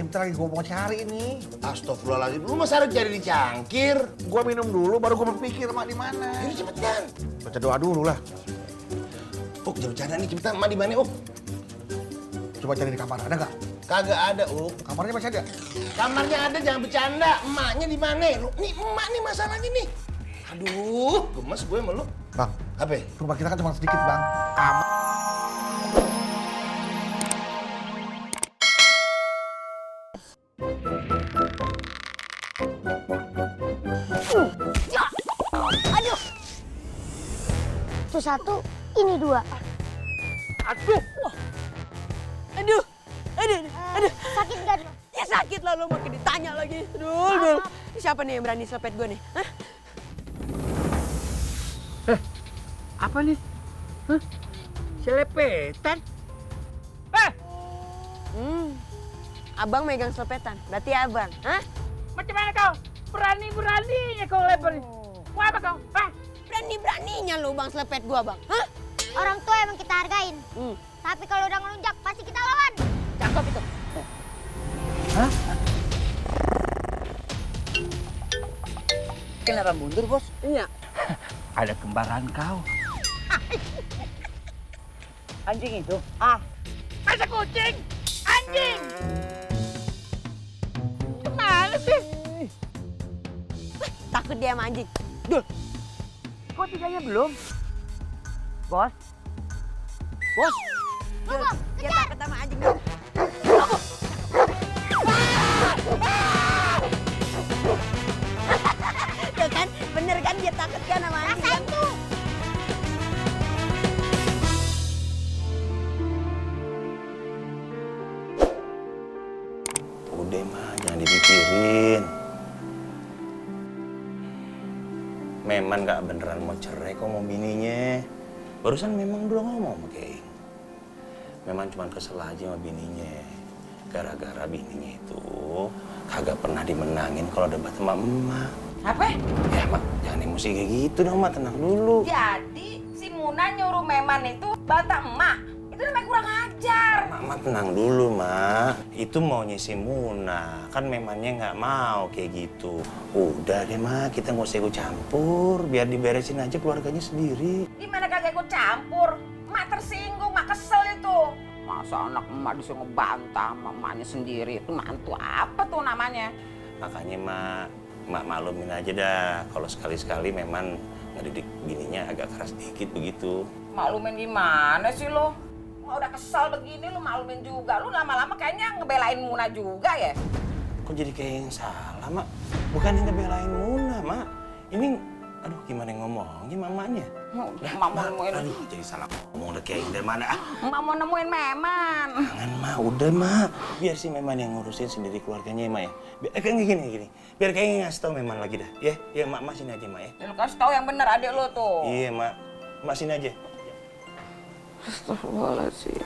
bentar lagi gue mau cari ini. Astagfirullahaladzim, lu masa harus cari di cangkir? Gue minum dulu, baru gue berpikir mak di mana. Yaudah cepetan. Baca doa dulu lah. Jangan bercanda nih, cepetan. Emak di mana, Coba cari di kamar, ada nggak? Kagak ada, Kamarnya masih ada? Kamarnya ada, jangan bercanda. Emaknya di mana? Nih emak nih masalahnya nih. Aduh, gemes gue sama lu. Bang, Apa? rumah kita kan cuma sedikit bang. Kamar. Ya, aduh. Itu satu, ini dua. Aduh. Aduh. Sakit nggak dulu? Ya sakit lah lo makin ditanya lagi. Aduh. Siapa nih yang berani selepet gue nih? Hah? Apa nih? Hah? Selepetan? Abang megang selepetan. Berarti abang. Hah? Macam mana kau? Berani-beraninya kau lempar. Mau apa kau? Hah? Berani-beraninya lo bang selepet gua bang. Hah? Orang tua emang kita hargain. Tapi kalau udah ngelunjak, pasti kita lawan. Cakep itu. Hah? Kenapa mundur, Bos? Iya. Ada kembaran kau. Anjing itu? Masa kucing? Anjing! Kemana sih? Takut dia sama anjing. Dul. Kok tiganya belum? Bos? Bos. Dul. Bos, Dia kejar. takut sama anjing. Dul. Tuh kan, bener kan dia takut kan sama anjing. Rasain tuh. Udah mah, jangan dipikirin. Memang gak beneran mau cerai kok mau bininya. Barusan memang udah ngomong sama Keing. Memang cuma kesel aja sama bininya. Gara-gara bininya itu kagak pernah dimenangin kalau debat sama emak. Apa? Ya mak, jangan emosi kayak gitu dong mak, tenang dulu. Jadi si Muna nyuruh Meman itu bantah emak. Itu namanya kurang ajar. Mama tenang dulu, Mak. Itu maunya si Muna. Kan memangnya nggak mau kayak gitu. Udah deh, Mak. Kita nggak usah ikut campur. Biar diberesin aja keluarganya sendiri. Gimana kagak ikut campur? Emak tersinggung, emak kesel itu. Masa anak emak disuruh ngebantah sama emaknya sendiri. Itu mantu apa tuh namanya? Makanya, Mak maklumin aja dah. Kalau sekali-sekali memang ngedidik bininya agak keras dikit begitu. Maklumin gimana sih lo? Emak udah kesel begini lu maklumin juga. Lu lama-lama kayaknya ngebelain Muna juga ya? Kok jadi kayak yang salah, Mak? Bukan yang ngebelain Muna, Mak. Ini, aduh gimana ngomongnya mamanya? Emak mau nemuin. Aduh, jadi salah ngomong udah kayak dari mana? Emak mau nemuin Meman. Jangan, Mak. Udah, Mak. Biar si Meman yang ngurusin sendiri keluarganya ya, Mak ya. Biar kayak gini. Biar kayak ngasih tau Meman lagi dah. Ya, Mak sini aja, Mak ya. Lu kasih tahu yang bener adik lu tuh. Iya, Mak. Mak sini aja. Astagfirullahaladzim.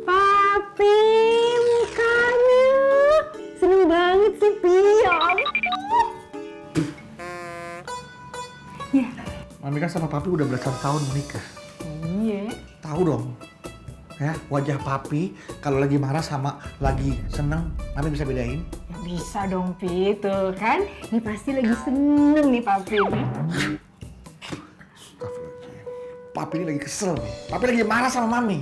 Papi, mukanya. Seneng banget sih, Pi. Ya ampun. Mami kan sama papi udah belasan tahun menikah. Iya. Tahu dong. Ya, wajah papi kalau lagi marah sama lagi seneng, Mami bisa bedain? Ya bisa dong, Pi. Tuh kan, ini pasti lagi seneng nih Papi nih. Astagfirullahaladzim. Papi ini lagi kesel nih. Papi lagi marah sama Mami.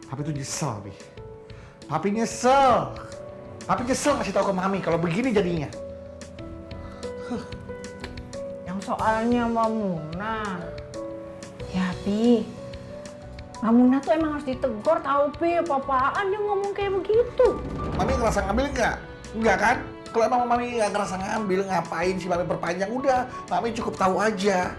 Papi tuh nyesel, Pi. Papi nyesel. Papi nyesel ngasih tahu ke Mami kalau begini jadinya. Yang soalnya Mamuna. Ya, Pi. Mamuna tuh emang harus ditegur tau, Pi. Apa-apaan dia ngomong kayak begitu. Mami ngerasa ngambil nggak? Enggak kan? Kalau emang Mami nggak ngerasa ngambil, ngapain sih Mami perpanjang? Udah, Mami cukup tahu aja.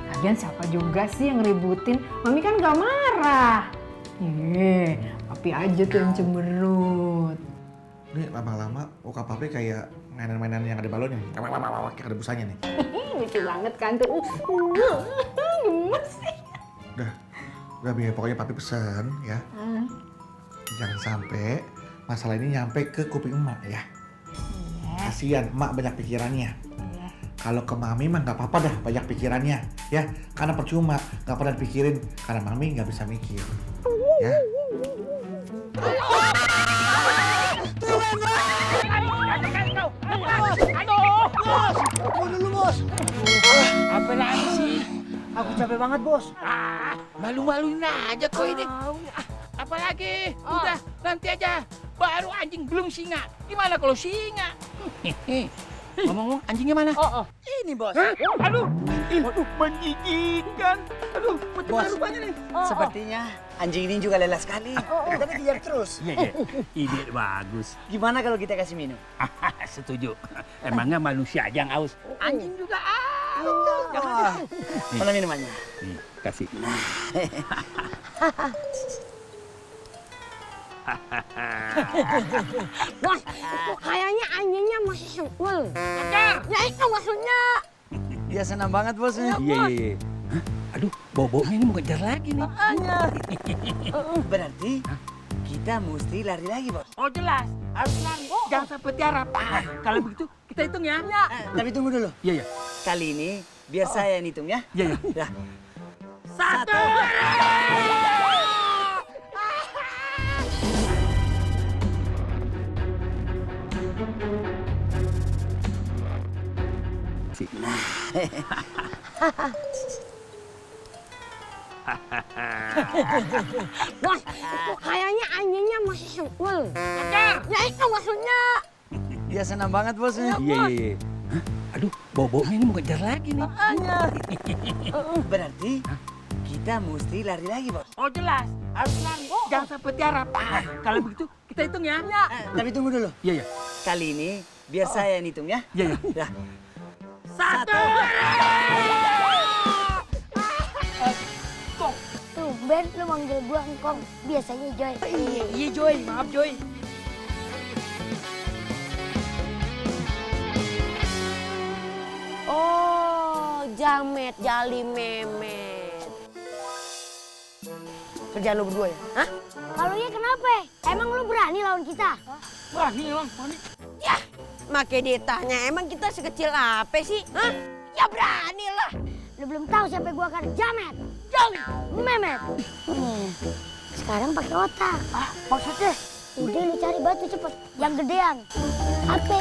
Lagian siapa juga sih yang ributin? Mami kan gak marah. Papi aja tuh yang cemberut. Nih lama-lama muka Papi kayak mainan-mainan yang ada balonnya. Kayak ada busanya nih. Lucu banget kan tuh. Gemes sih. Udah Bi, pokoknya Papi pesen ya. Jangan sampai masalah ini nyampe ke kuping emak ya. Kasian emak banyak pikirannya. Kalau ke mami mah nggak apa-apa dah banyak pikirannya, ya. Karena percuma nggak pernah pikirin karena mami nggak bisa mikir, ya. Apa lagi sih? Aku capek banget, Bos. Malu-maluin aja kok ini. Apalagi? Udah, nanti aja. Baru anjing belum singa. Gimana kalau singa? Ngomong-ngomong, anjingnya mana? Ini, Bos. Aduh, waduh, menjijikkan. Aduh, macam Bos. mana rupanya nih? Sepertinya anjing ini juga lelah sekali. Kita dikejar terus. Iya, ide bagus. Gimana kalau kita kasih minum? Setuju. Emangnya manusia aja yang haus? Anjing juga haus. Wah, mana minumannya? Nih, kasih. Bos, kayaknya anjingnya masih sebel. Agar. Ya itu maksudnya. Dia senang banget, Bos. Iya. Hah? Aduh, bobo ini mau kejar lagi nih. Berarti kita mesti lari lagi, Bos. Oh jelas, harus lari. Jangan sampai tiarap. Kalau begitu kita hitung ya. Tapi tunggu dulu. Iya. Kali ini biar saya yang hitung ya. Iya. Ya. 1. Bos, kayaknya anjingnya masih sebel. Agar. Ya itu maksudnya. Dia senang banget, Bos. Iya. Hah? Aduh, bobo ini mau kejar lagi nih. Berarti kita mesti lari lagi, Bos. Oh jelas, harus lari. Jangan sampai tiarap. Kalau begitu kita hitung ya. Tapi tunggu dulu. Iya. Kali ini biar saya yang hitung ya. Iya. Ya. 1. Tumben lu manggil gua engkong. Biasanya Joy. Iya Joy, maaf Joy. Oh, jamet, jali memet. Kerjaan lu berdua ya? Hah? Kalau iya kenapa? Emang lu berani lawan kita? Berani emang, berani. Ya, make ditanya, emang kita sekecil apa sih? Hah? Ya berani lah. Lu belum tahu siapa gua kan jamet. Jali memet. Sekarang pakai otak. Maksudnya? Udah lu cari batu cepet. Yang gedean. Apa?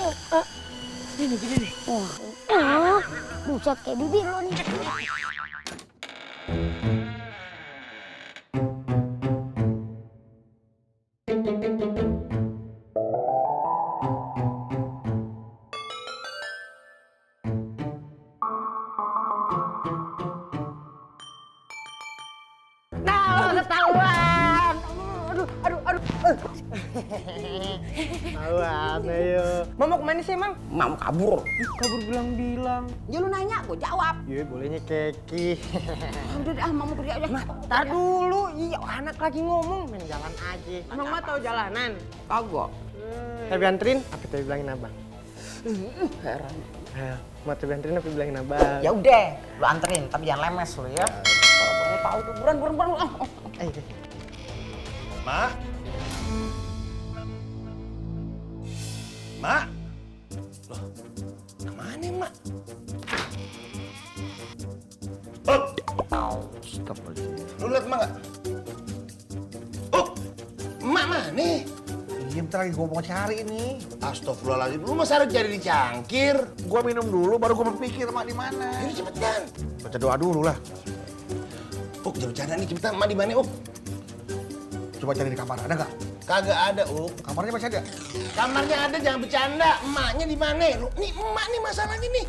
Ini gini nih. Buset kayak bibir lo nih. Nah, ketahuan. Awan, ayo. Mau kemana sih, Mang? Mau kabur. Kabur bilang-bilang. Ya lu nanya, gue jawab. Iya, bolehnya keki. Udah mau pergi aja. Tar dulu, iya anak lagi ngomong, main jalan aja. Emang mah tahu jalanan? Kagak. Tapi anterin, apa tadi bilangin abang? Heran. Ayo, mau tapi anterin apa bilangin abang? Ya udah, lu anterin, tapi jangan lemes lu ya. Kalau kamu tahu tuh, buruan. Ayo. Mak? Mak? Loh, kemana Mak? Oh! Stop lagi. Lu liat Mak nggak? Oh! Mak mana? Iya, bentar lagi gua mau cari ini. Astagfirullahaladzim, lu masa harus cari di cangkir? Gua minum dulu, baru gua berpikir mak di mana. Yaudah cepetan. Baca doa dulu lah. Jangan bercanda nih, cepetan. Mak di mana, Coba cari di kamar, ada nggak? Kagak ada, Kamarnya masih ada? Kamarnya ada, jangan bercanda. Emaknya di mana? Lu, nih emak nih masalahnya nih.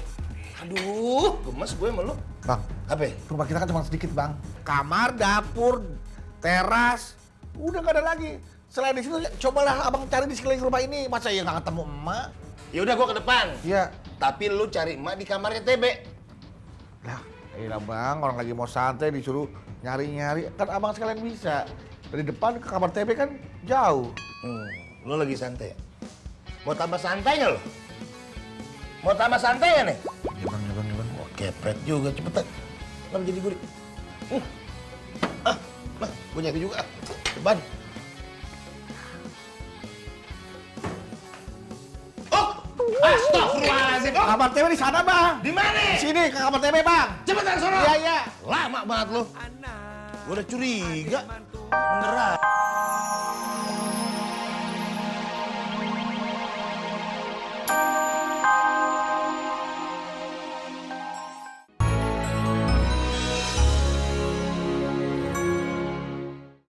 Aduh, gemes gue sama lu. Bang, Apa? rumah kita kan cuma sedikit, Bang. Kamar, dapur, teras, udah nggak ada lagi. Selain di situ, cobalah abang cari di sekeliling rumah ini. Masa ya nggak ketemu emak? Ya udah gua ke depan. Iya. Tapi lu cari emak di kamarnya TB. Lah, iya bang, orang lagi mau santai disuruh nyari-nyari. Kan abang sekalian bisa. Dari depan ke kamar TB kan jauh. Lu lagi santai ya? Mau tambah santai nggak lu? Mau tambah santai ya nih? Ya bang. Oh, kepret juga, cepetan. Kenapa jadi gue? Gue nyari juga. Ban. Oh, Astagfirullahaladzim. Kamar TW di sana, Bang. Di mana? Di sini ke kamar TW, Bang. Cepetan sono. Iya, iya. Lama banget lu. Gua udah curiga. Beneran.